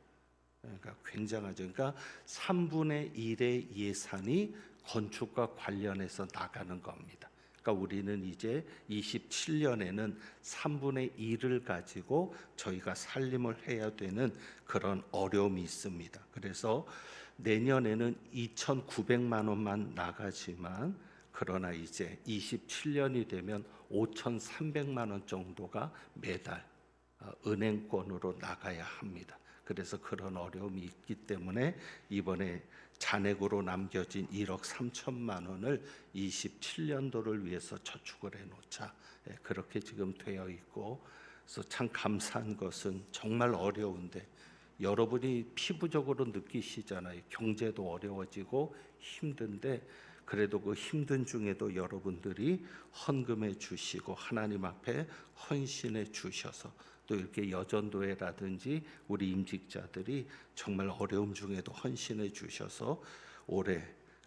그러니까 굉장하죠. 그러니까 3분의 1의 예산이 건축과 관련해서 나가는 겁니다. 그러니까 우리는 이제 27년에는 3분의 1을 가지고 저희가 살림을 해야 되는 그런 어려움이 있습니다. 그래서 내년에는 2,900만 원만 나가지만 그러나 이제 27년이 되면 5,300만 원 정도가 매달 은행권으로 나가야 합니다. 그래서 그런 어려움이 있기 때문에 이번에 잔액으로 남겨진 1억 3천만 원을 27년도를 위해서 저축을 해놓자. 그렇게 지금 되어 있고, 그래서 참 감사한 것은 정말 어려운데 여러분이 피부적으로 느끼시잖아요. 경제도 어려워지고 힘든데 그래도 그 힘든 중에도 여러분들이 헌금해 주시고 하나님 앞에 헌신해 주셔서 또 이렇게 여전도회라든지 우리 임직자들이 정말 어려움 중에도 헌신해 주셔서 올해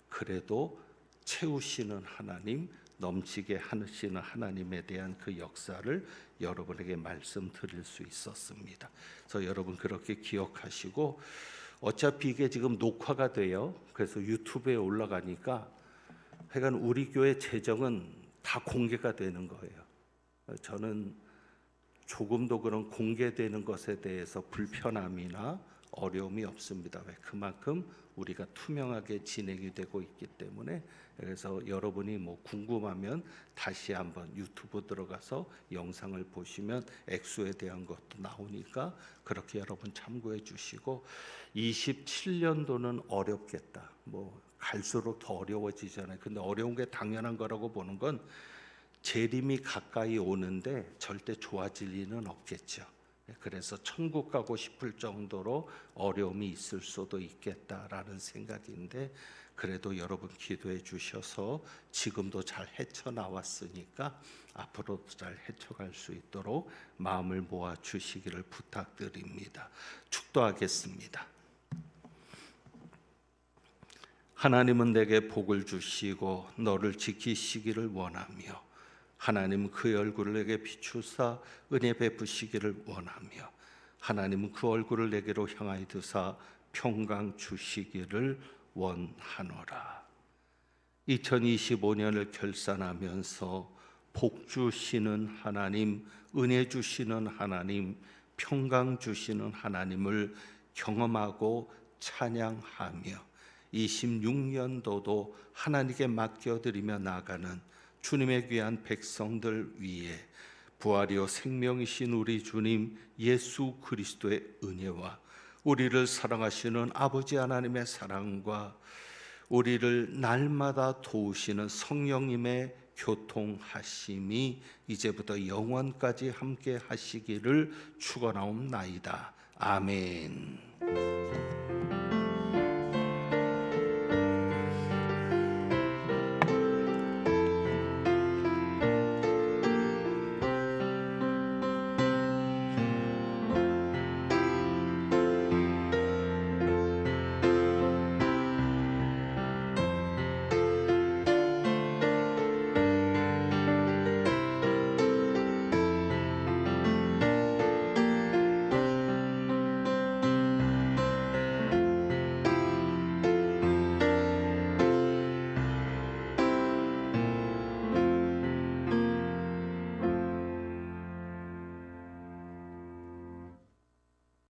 그래도 채우시는 하나님, 넘치게 하시는 하나님에 대한 그 역사를 여러분에게 말씀드릴 수 있었습니다. 그래서 여러분 그렇게 기억하시고, 어차피 이게 지금 녹화가 돼요. 그래서 유튜브에 올라가니까 하여간 우리 교회 재정은 다 공개가 되는 거예요. 저는 조금도 그런 공개되는 것에 대해서 불편함이나 어려움이 없습니다. 왜? 그만큼 우리가 투명하게 진행이 되고 있기 때문에. 그래서 여러분이 뭐 궁금하면 다시 한번 유튜브 들어가서 영상을 보시면 액수에 대한 것도 나오니까 그렇게 여러분 참고해 주시고, 27년도는 어렵겠다. 뭐 갈수록 더 어려워지잖아요. 근데 어려운 게 당연한 거라고 보는 건 재림이 가까이 오는데 절대 좋아질 리는 없겠죠. 그래서 천국 가고 싶을 정도로 어려움이 있을 수도 있겠다라는 생각인데, 그래도 여러분 기도해 주셔서 지금도 잘 헤쳐나왔으니까 앞으로도 잘 헤쳐갈 수 있도록 마음을 모아 주시기를 부탁드립니다. 축도하겠습니다. 하나님은 내게 복을 주시고 너를 지키시기를 원하며, 하나님 그 얼굴을 내게 비추사 은혜 베푸시기를 원하며, 하나님은 그 얼굴을 내게로 향하여 드사 평강 주시기를 원하노라. 2025년을 결산하면서 복 주시는 하나님, 은혜 주시는 하나님, 평강 주시는 하나님을 경험하고 찬양하며 26년도도 하나님께 맡겨드리며 나가는 주님의 귀한 백성들 위에 부활이요 생명이신 우리 주님 예수 그리스도의 은혜와 우리를 사랑하시는 아버지 하나님의 사랑과 우리를 날마다 도우시는 성령님의 교통하심이 이제부터 영원까지 함께 하시기를 축원하옵나이다. 아멘.